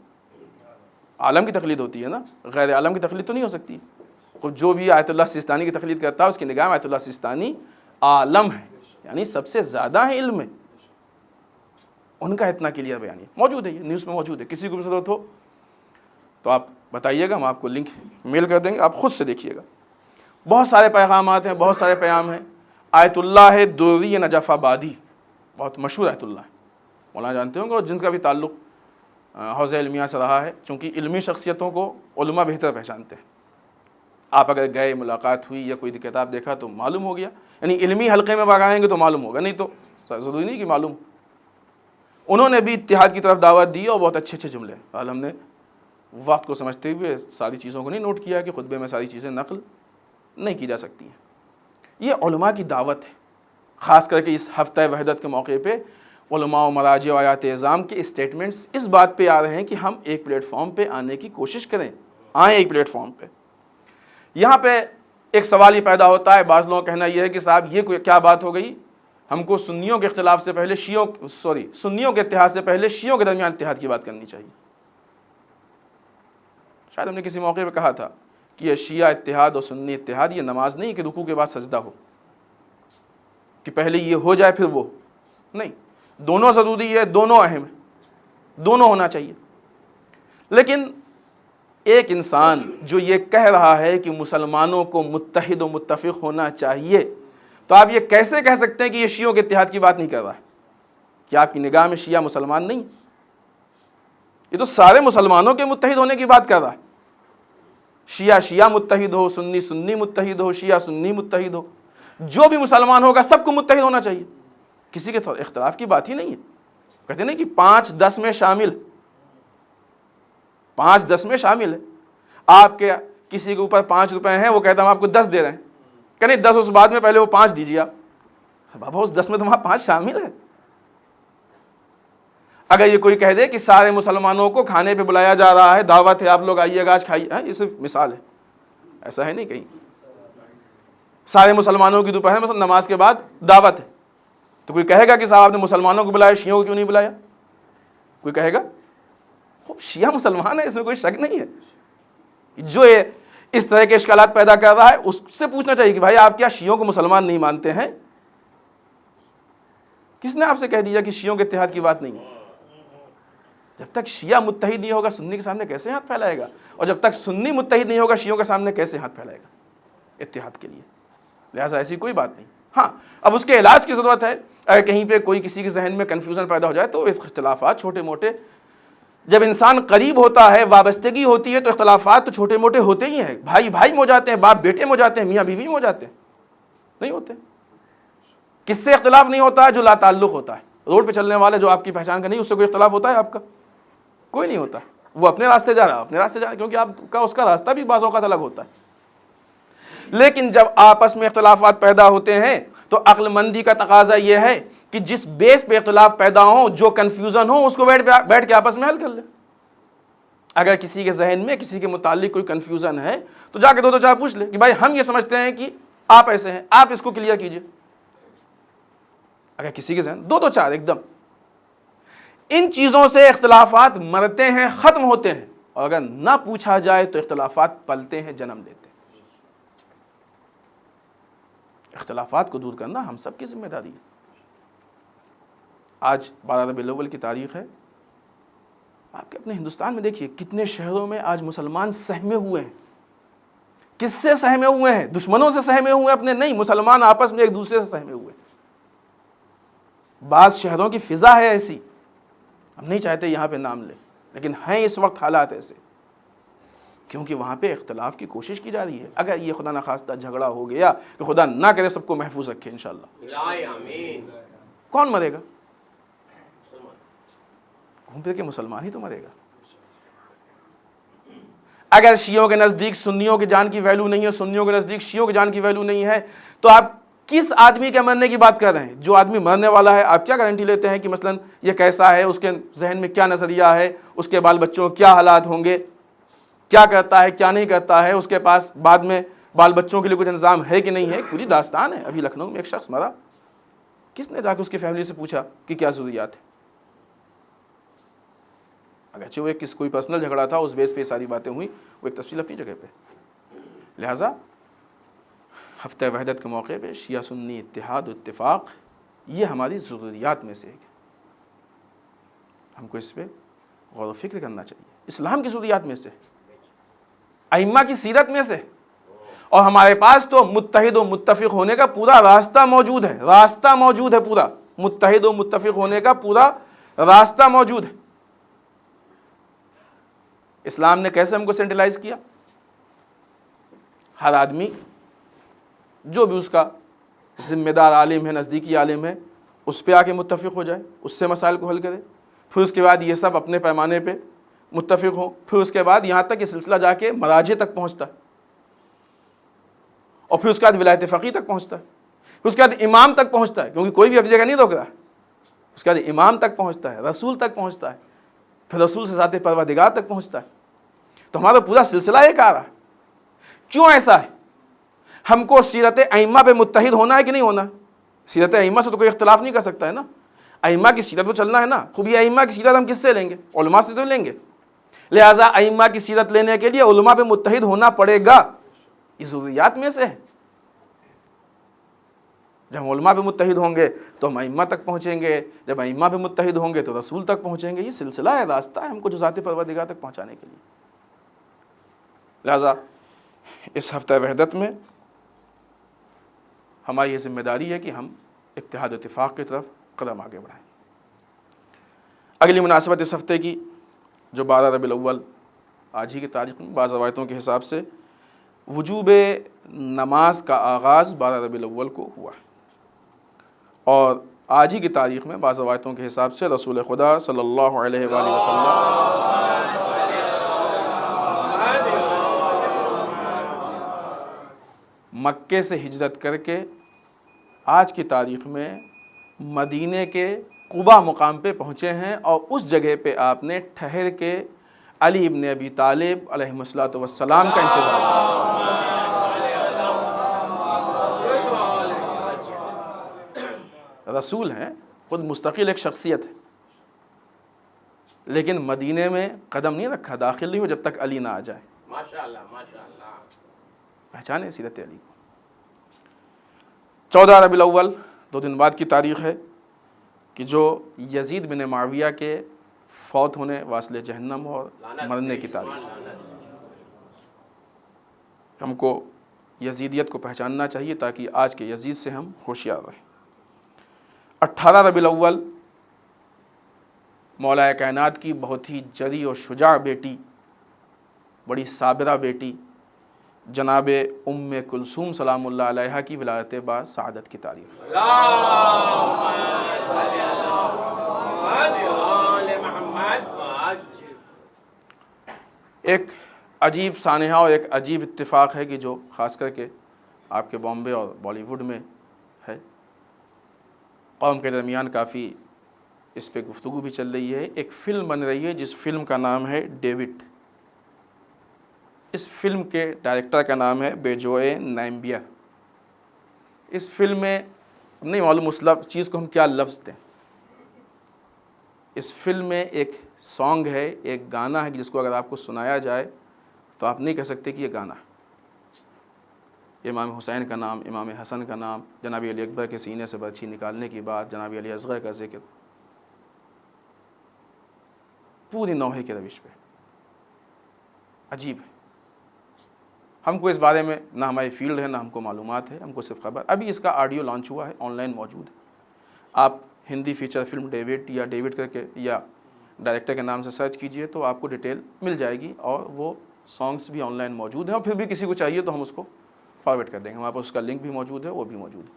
عالم کی تقلید ہوتی ہے نا، غیر عالم کی تقلید تو نہیں ہو سکتی۔ خود جو بھی آیت اللہ سیستانی کی تقلید کرتا ہے اس کی نگاہ میں آیت اللہ سیستانی عالم ہے، یعنی سب سے زیادہ ہے علم میں۔ ان کا اتنا کلیئر بیان موجود ہے، یہ نیوز میں موجود ہے، کسی کو بھی ضرورت ہو تو آپ بتائیے گا، ہم آپ کو لنک میل کر دیں گے، آپ خود سے دیکھیے گا۔ بہت سارے پیغامات ہیں، بہت سارے پیام ہیں۔ آیت اللہ ہے دری نجف آبادی، بہت مشہور آیت اللہ ہے، مولانا جانتے ہوں گے، اور جن کا بھی تعلق حوزہ علمیہ سے رہا ہے، چونکہ علمی شخصیتوں کو علماء بہتر پہچانتے ہیں۔ آپ اگر گئے، ملاقات ہوئی یا کوئی کتاب دیکھا تو معلوم ہو گیا، یعنی علمی حلقے میں آئیں گے تو معلوم ہوگا، نہیں تو ضروری نہیں کہ معلوم۔ انہوں نے بھی اتحاد کی طرف دعوت دی اور بہت اچھے اچھے جملے۔ حال ہم نے وقت کو سمجھتے ہوئے ساری چیزوں کو نہیں نوٹ کیا کہ خطبے میں ساری چیزیں نقل نہیں کی جا سکتی ہیں۔ یہ علماء کی دعوت ہے، خاص کر کے اس ہفتہ وحدت کے موقع پہ علماء و مراجع و آیات اعظام کے اسٹیٹمنٹس اس بات پہ آ رہے ہیں کہ ہم ایک پلیٹ فارم پہ آنے کی کوشش کریں، آئیں ایک پلیٹ فارم پہ۔ یہاں پہ ایک سوال یہ پیدا ہوتا ہے، بعض لوگوں کا کہنا یہ ہے کہ صاحب یہ کیا بات ہو گئی، ہم کو سنیوں کے اختلاف سے پہلے سنیوں کے اتحاد سے پہلے شیعوں کے درمیان اتحاد کی بات کرنی چاہیے۔ شاید ہم نے کسی موقع پہ کہا تھا کہ یہ شیعہ اتحاد اور سنی اتحاد یہ نماز نہیں کہ رکوع کے بعد سجدہ ہو، کہ پہلے یہ ہو جائے پھر وہ نہیں، دونوں ضروری ہے، دونوں اہم ہے، دونوں ہونا چاہیے۔ لیکن ایک انسان جو یہ کہہ رہا ہے کہ مسلمانوں کو متحد و متفق ہونا چاہیے، تو آپ یہ کیسے کہہ سکتے ہیں کہ یہ شیعوں کے اتحاد کی بات نہیں کر رہا ہے؟ کیا آپ کی نگاہ میں شیعہ مسلمان نہیں؟ یہ تو سارے مسلمانوں کے متحد ہونے کی بات کر رہا ہے۔ شیعہ متحد ہو، سنی سنی متحد ہو، شیعہ سنی متحد ہو، جو بھی مسلمان ہوگا سب کو متحد ہونا چاہیے، کسی کے اختلاف کی بات ہی نہیں ہے۔ کہتے نہیں کہ 5-10 میں شامل، 5-10 میں شامل ہے۔ آپ کے کسی کے اوپر 5 روپے ہیں، وہ کہتا ہم آپ کو 10 دے رہے ہیں، کہ نہیں 10 اس بعد میں، پہلے وہ 5 دیجیے آپ۔ بابا اس 10 میں تمہارا 5 شامل ہے۔ اگر یہ کوئی کہہ دے کہ سارے مسلمانوں کو کھانے پہ بلایا جا رہا ہے، دعوت ہے، آپ لوگ آئیے گا آج کھائیے، یہ صرف مثال ہے، ایسا ہے نہیں کہیں۔ سارے مسلمانوں کی دوپہر مثلا نماز کے بعد دعوت ہے، تو کوئی کہے گا کہ صاحب آپ نے مسلمانوں کو بلایا، شیعوں کو کیوں نہیں بلایا؟ کوئی کہے گا؟ شیعہ مسلمان ہے، اس میں کوئی شک نہیں ہے۔ جو اس طرح کے اشکالات پیدا کر رہا ہے اس سے پوچھنا چاہیے کہ بھائی آپ کیا شیعوں کو مسلمان نہیں مانتے ہیں؟ کس نے آپ سے کہہ دیا کہ شیعوں کے اتحاد کی بات نہیں ہے؟ جب تک شیعہ متحد نہیں ہوگا سنی کے سامنے کیسے ہاتھ پھیلائے گا؟ اور جب تک سنی متحد نہیں ہوگا شیعوں کے سامنے کیسے ہاتھ پھیلائے گا اتحاد کے لیے؟ لہٰذا ایسی کوئی بات نہیں۔ ہاں، اب اس کے علاج کی ضرورت ہے۔ اگر کہیں پہ کوئی کسی کے ذہن میں کنفیوژن پیدا ہو جائے تو اختلافات چھوٹے موٹے، جب انسان قریب ہوتا ہے، وابستگی ہوتی ہے، تو اختلافات تو چھوٹے موٹے ہوتے ہی ہیں۔ بھائی بھائی میں ہو جاتے ہیں، باپ بیٹے میں ہو جاتے ہیں، میاں بیوی میں ہو جاتے ہیں، نہیں ہوتے؟ کس سے اختلاف نہیں ہوتا ہے؟ جو لا تعلق ہوتا ہے. روڈ پہ چلنے والے جو آپ کی پہچان کا نہیں، اس سے کوئی اختلاف ہوتا ہے آپ کا؟ کوئی نہیں ہوتا. وہ اپنے راستے جا رہا ہے، اپنے راستے جا رہا ہے، کیونکہ آپ کا اس کا راستہ بھی بعض اوقات الگ ہوتا ہے. لیکن جب آپس میں اختلافات پیدا ہوتے ہیں تو عقل مندی کا تقاضا یہ ہے کہ جس بیس پہ اختلاف پیدا ہو، جو کنفیوژن ہو، اس کو بیٹھ کے آپس میں حل کر لیں. اگر کسی کے ذہن میں کسی کے متعلق کوئی کنفیوژن ہے تو جا کے دو چار پوچھ لے کہ بھائی ہم یہ سمجھتے ہیں کہ آپ ایسے ہیں، آپ اس کو کلیئر کیجئے. اگر کسی کے ذہن دو چار ایک دم، ان چیزوں سے اختلافات مرتے ہیں، ختم ہوتے ہیں. اور اگر نہ پوچھا جائے تو اختلافات پلتے ہیں، جنم دیتے ہیں. اختلافات کو دور کرنا ہم سب کی ذمہ داری ہے. آج 12 ربیع الاول کی تاریخ ہے. آپ کے اپنے ہندوستان میں دیکھیے کتنے شہروں میں آج مسلمان سہمے ہوئے ہیں. کس سے سہمے ہوئے ہیں؟ دشمنوں سے سہمے ہوئے ہیں اپنے؟ نہیں، مسلمان آپس میں ایک دوسرے سے سہمے ہوئے ہیں. بعض شہروں کی فضا ہے ایسی، ہم نہیں چاہتے یہاں پہ نام لیں، لیکن ہیں اس وقت حالات ایسے، کیونکہ وہاں پہ اختلاف کی کوشش کی جا رہی ہے. اگر یہ خدا نخواستہ جھگڑا ہو گیا کہ خدا نہ کرے سب کو محفوظ رکھے انشاءاللہ، کون مرے گا؟ گھوم پھر کے مسلمان ہی تو مرے گا. اگر شیعوں کے نزدیک سنیوں کی جان کی ویلیو نہیں ہے، سنیوں کے نزدیک شیعوں کی جان کی ویلیو نہیں ہے، تو آپ کس آدمی کے مرنے کی بات کر رہے ہیں؟ جو آدمی مرنے والا ہے، آپ کیا گارنٹی لیتے ہیں کہ مثلا یہ کیسا ہے، اس کے ذہن میں کیا نظریہ ہے، اس کے بال بچوں کیا حالات ہوں گے، کیا کرتا ہے کیا نہیں کرتا ہے، اس کے پاس بعد میں بال بچوں کے لیے کچھ انتظام ہے کہ نہیں ہے؟ پوری داستان ہے. ابھی لکھنؤ میں ایک شخص مرا، کس نے جا کے اس کی فیملی سے پوچھا کہ کیا ضروریات ہے؟ اگرچہ وہ کوئی پرسنل جھگڑا تھا، اس بیس پہ ساری باتیں ہوئی، وہ ایک تفصیل اپنی جگہ پہ. لہٰذا ہفتہ وحدت کے موقع پہ شیعہ سنی اتحاد و اتفاق یہ ہماری ضروریات میں سے ایک ہے. ہم کو اس پہ غور و فکر کرنا چاہیے. اسلام کی ضروریات میں سے، ائمہ کی سیرت میں سے، اور ہمارے پاس تو متحد و متفق ہونے کا پورا راستہ موجود ہے. راستہ موجود ہے، پورا متحد و متفق ہونے کا پورا راستہ موجود ہے. اسلام نے کیسے ہم کو سینٹرلائز کیا؟ ہر آدمی جو بھی اس کا ذمہ دار عالم ہے، نزدیکی عالم ہے، اس پہ آ کے متفق ہو جائے، اس سے مسائل کو حل کرے. پھر اس کے بعد یہ سب اپنے پیمانے پہ متفق ہوں. پھر اس کے بعد یہاں تک یہ سلسلہ جا کے مراجع تک پہنچتا ہے، اور پھر اس کے بعد ولایت فقیہ تک پہنچتا ہے، پھر اس کے بعد امام تک پہنچتا ہے، کیونکہ کوئی بھی اپنی جگہ نہیں روک رہا. اس کے بعد امام تک پہنچتا ہے، رسول تک پہنچتا ہے، پھر رسول سے ذات پروردگار تک پہنچتا ہے. تو ہمارا پورا سلسلہ ایک آ رہا ہے. کیوں ایسا ہے؟ ہم کو سیرت ائمہ پہ متحد ہونا ہے کہ نہیں ہونا؟ سیرت ائمہ سے تو کوئی اختلاف نہیں کر سکتا ہے نا. ائمہ کی سیرت پہ چلنا ہے نا. خوب یہ ائمہ کی سیرت ہم کس سے لیں گے؟ علماء سے تو لیں گے. لہٰذا ائمہ کی سیرت لینے کے لیے علماء پہ متحد ہونا پڑے گا. یہ ضروریات میں سے ہے. جب ہم علماء پہ متحد ہوں گے تو ہم ائمہ تک پہنچیں گے، جب ائمہ پہ متحد ہوں گے تو رسول تک پہنچیں گے. یہ سلسلہ ہے، راستہ ہے ہم کو جو ذات پروردگار تک پہنچانے کے لیے. لہٰذا اس ہفتہ وحدت میں ہماری یہ ذمہ داری ہے کہ ہم اتحاد و اتفاق کی طرف قدم آگے بڑھائیں. اگلی مناسبت اس ہفتے کی جو 12 ربیع الاول آج ہی کی تاریخ میں بعض روایتوں کے حساب سے وجوب نماز کا آغاز 12 ربیع الاول کو ہوا، اور آج ہی کی تاریخ میں بعض روایتوں کے حساب سے رسول خدا صلی اللہ علیہ وآلہ وسلم مکے سے ہجرت کر کے آج کی تاریخ میں مدینے کے قباء مقام پہ پہنچے ہیں، اور اس جگہ پہ آپ نے ٹھہر کے علی ابن ابی طالب علیہ الصلوۃ والسلام کا انتظار کیا. رسول ہیں، خود مستقل ایک شخصیت ہے، لیکن مدینے میں قدم نہیں رکھا، داخل نہیں ہو جب تک علی نہ آ جائے. ماشاءاللہ ماشاءاللہ. پہچانے سیرت علی کو. 14 ربیع الاول 2 دن بعد کی تاریخ ہے کہ جو یزید بن معاویہ کے فوت ہونے، واصل جہنم اور مرنے کی تاریخ. ہم کو یزیدیت کو پہچاننا چاہیے تاکہ آج کے یزید سے ہم ہوشیار رہیں. 18 ربیع الاول مولا کائنات کی بہت ہی جری اور شجاع بیٹی، بڑی صابرہ بیٹی جناب ام کلثوم سلام اللہ علیہا کی ولادت بعد سعادت کی تاریخ۔ ایک عجیب سانحہ اور ایک عجیب اتفاق ہے کہ جو خاص کر کے آپ کے بامبے اور بالی ووڈ میں ہے، قوم کے درمیان کافی اس پہ گفتگو بھی چل رہی ہے۔ ایک فلم بن رہی ہے جس فلم کا نام ہے ڈیوڈ۔ اس فلم کے ڈائریکٹر کا نام ہے بیجوئے نائمبیر۔ اس فلم میں نہیں معلوم اس چیز کو ہم کیا لفظ دیں۔ اس فلم میں ایک سانگ ہے، ایک گانا ہے جس کو اگر آپ کو سنایا جائے تو آپ نہیں کہہ سکتے کہ یہ گانا ہے۔ امام حسین کا نام، امام حسن کا نام، جناب علی اکبر کے سینے سے برچھی نکالنے کی بات، جناب علی اصغر کا ذکر، پوری نوحے کے روش پہ عجیب ہے۔ ہم کو اس بارے میں نہ ہماری فیلڈ ہے، نہ ہم کو معلومات ہے، ہم کو صرف خبر۔ ابھی اس کا آڈیو لانچ ہوا ہے، آن لائن موجود ہے۔ آپ ہندی فیچر فلم ڈیوڈ یا ڈیوڈ کر کے یا ڈائریکٹر کے نام سے سرچ کیجئے تو آپ کو ڈیٹیل مل جائے گی، اور وہ سانگس بھی آن لائن موجود ہیں، اور پھر بھی کسی کو چاہیے تو ہم اس کو فارورڈ کر دیں گے، ہمارے پاس اس کا لنک بھی موجود ہے، وہ بھی موجود ہے۔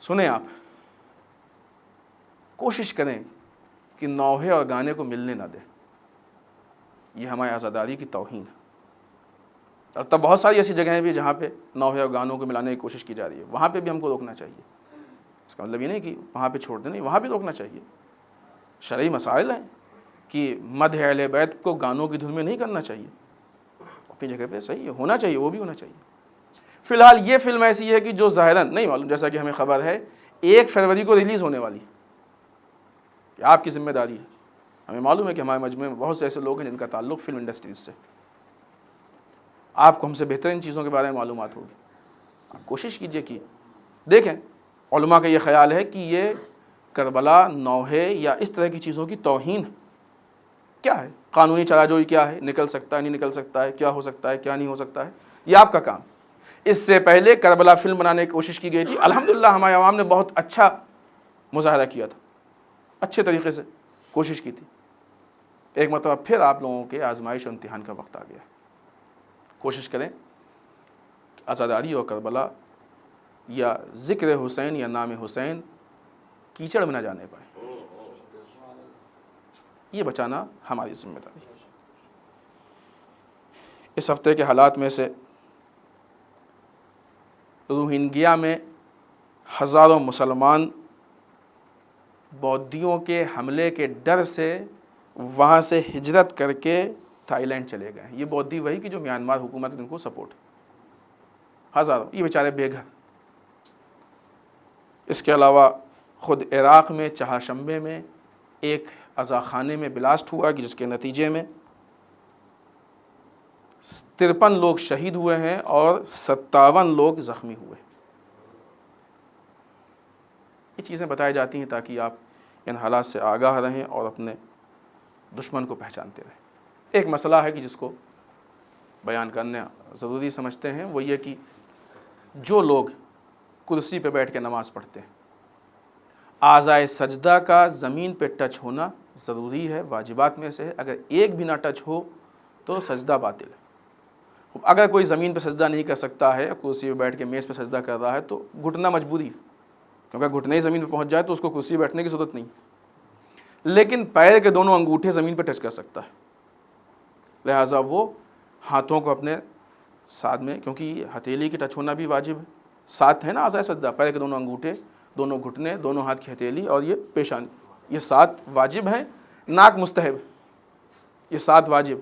سنیں، آپ کوشش کریں کہ نوحے اور گانے کو ملنے نہ دیں، یہ ہماری عزاداری کی توہین ہے۔ اور تب بہت ساری ایسی جگہیں بھی جہاں پہ نوحے اور گانوں کو ملانے کی کوشش کی جا رہی ہے، وہاں پہ بھی ہم کو روکنا چاہیے۔ اس کا مطلب یہ نہیں کہ وہاں پہ چھوڑ دیں، نہیں، وہاں بھی روکنا چاہیے۔ شرعی مسائل ہیں کہ مدح اہل بیت کو گانوں کی دھن میں نہیں کرنا چاہیے، اپنی جگہ پہ صحیح ہے، ہونا چاہیے، وہ بھی ہونا چاہیے۔ فی الحال یہ فلم ایسی ہے کہ جو ظاہراً نہیں معلوم، جیسا کہ ہمیں خبر ہے 1 فروری کو ریلیز ہونے والی، کہ آپ کی ذمہ داری ہے۔ ہمیں معلوم ہے کہ ہمارے مجمع میں بہت سے ایسے لوگ ہیں جن کا تعلق فلم انڈسٹریز سے، آپ کو ہم سے بہتر ان چیزوں کے بارے میں معلومات ہوگی۔ آپ کوشش کیجئے کہ دیکھیں، علماء کا یہ خیال ہے کہ یہ کربلا، نوحے یا اس طرح کی چیزوں کی توہین کیا ہے، قانونی چارہ جوئی کیا ہے، نکل سکتا ہے نہیں نکل سکتا ہے، کیا ہو سکتا ہے کیا نہیں ہو سکتا ہے، یہ آپ کا کام۔ اس سے پہلے کربلا فلم بنانے کی کوشش کی گئی تھی، الحمدللہ ہمارے عوام نے بہت اچھا مظاہرہ کیا تھا، اچھے طریقے سے کوشش کی تھی۔ ایک مرتبہ پھر آپ لوگوں کے آزمائش اور امتحان کا وقت آ گیا۔ کوشش کریں کہ عزاداری اور کربلا یا ذکر حسین یا نام حسین کیچڑ میں نہ جانے پائے، یہ بچانا ہماری ذمہ داری ہے۔ اس ہفتے کے حالات میں سے روہنگیا میں ہزاروں مسلمان بودھیوں کے حملے کے ڈر سے وہاں سے ہجرت کر کے تھائی لینڈ چلے گئے۔ یہ بودھی وہی کہ جو میانمار حکومت ان کو سپورٹ ہے، ہزاروں، یہ بیچارے بے گھر۔ اس کے علاوہ خود عراق میں چہارشنبے میں ایک عزاخانے میں بلاسٹ ہوا کہ جس کے نتیجے میں 53 لوگ شہید ہوئے ہیں اور 57 لوگ زخمی ہوئے۔ یہ چیزیں بتائی جاتی ہیں تاکہ آپ ان حالات سے آگاہ رہیں اور اپنے دشمن کو پہچانتے رہیں۔ ایک مسئلہ ہے کہ جس کو بیان کرنا ضروری سمجھتے ہیں، وہ یہ کہ جو لوگ کرسی پہ بیٹھ کے نماز پڑھتے ہیں، اعضائے سجدہ کا زمین پہ ٹچ ہونا ضروری ہے، واجبات میں سے ہے۔ اگر ایک بھی نہ ٹچ ہو تو سجدہ باطل ہے۔ اگر کوئی زمین پہ سجدہ نہیں کر سکتا ہے، کرسی پہ بیٹھ کے میز پہ سجدہ کر رہا ہے، تو گھٹنا مجبوری ہے، کیونکہ گھٹنے ہی زمین پہ پہنچ جائے تو اس کو کرسی پہ بیٹھنے کی ضرورت نہیں۔ لیکن پیر کے دونوں انگوٹھے زمین پہ ٹچ کر سکتا ہے، لہٰذا وہ ہاتھوں کو اپنے ساتھ میں، کیونکہ ہتھیلی کی ٹچ ہونا بھی واجب ہے، ساتھ ہے نا اعضائے سجدہ، پیر کے دونوں انگوٹھے، دونوں گھٹنے، دونوں ہاتھ کی ہتھیلی اور یہ پیشانی، یہ 7 واجب ہیں، ناک مستحب، یہ 7 واجب،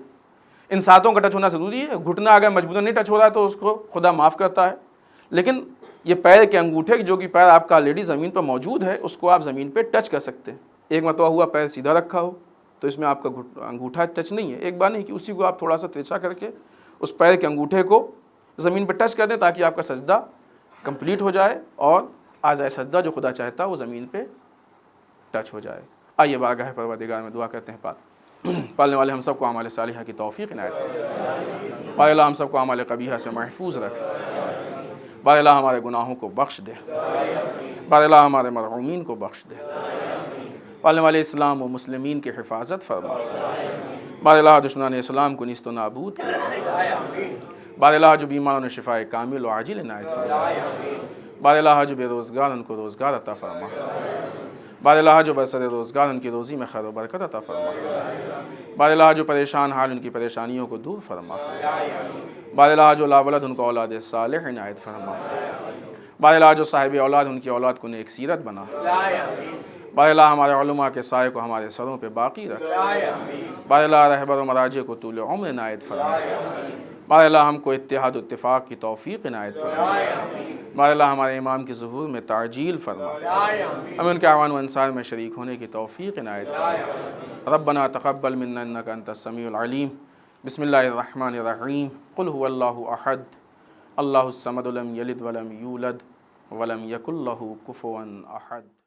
ان 7 کا ٹچ ہونا ضروری ہے۔ گھٹنا اگر مجبوراً نہیں ٹچ ہو رہا ہے تو اس کو خدا معاف کرتا ہے، لیکن یہ پیر کے انگوٹھے جو کہ پیر آپ کا آلریڈی زمین پر موجود ہے، اس کو آپ زمین پہ ٹچ کر سکتے ہیں۔ ایک مرتبہ ہوا پیر سیدھا رکھا ہو تو اس میں آپ کا انگوٹھا ٹچ نہیں ہے، ایک بار نہیں کہ اسی کو آپ تھوڑا سا ترچھا کر کے اس پیر کے انگوٹھے کو زمین پہ ٹچ کر دیں تاکہ آپ کا سجدہ کمپلیٹ ہو جائے اور اعضائے سجدہ جو خدا چاہتا ہے وہ زمین پہ ٹچ ہو جائے۔ آئیے بارگاہ پروردگار میں دعا کرتے ہیں۔ پالنے والے ہم سب کو اعمال صالحہ کی توفیق عنایت فرمائے۔ بار اللہ ہم سب کو اعمال قبیحہ سے محفوظ رکھ۔ بار اللہ ہمارے گناہوں کو بخش دے۔ بار اللہ ہمارے مرحومین کو بخش دے۔ پالنے والے اسلام و مسلمین کی حفاظت فرما، بار الہ دشمنان اسلام کو نیست و نابود کر، بار الہ جو بیماروں نے شفائے کامل و عاجل عنایت فرما، بار الہ جو بے روزگار ان کو روزگار عطا فرما، بار الہ جو برسر روزگار ان کی روزی میں خیر و برکت عطا فرما، بار الہ جو پریشان حال ان کی پریشانیوں کو دور فرما، بار الہ جو لاولد ان کو اولاد صالح عنایت فرما، بار الہ جو صاحب اولاد ان کی اولاد کو نیک سیرت بنا، بار الہ ہمارے علماء کے سائے کو ہمارے سروں پہ باقی رکھ، بار الہ رہبر و مراجع کو طول عمر عنایت فرما، بار الہ ہم کو اتحاد و اتفاق کی توفیق عنایت فرما، بار الہ ہمارے امام کی ظہور میں تعجیل فرما، ہمیں ان کے اعوان و انصار میں شریک ہونے کی توفیق عنایت فرما۔ ربنا تقبل منا انک انت السمیع العلیم۔ بسم اللہ الرحمن الرحیم۔ قل هو اللہ احد اللہ الصمد لم یلد ولم یولد ولم یکن لہ کفوا احد۔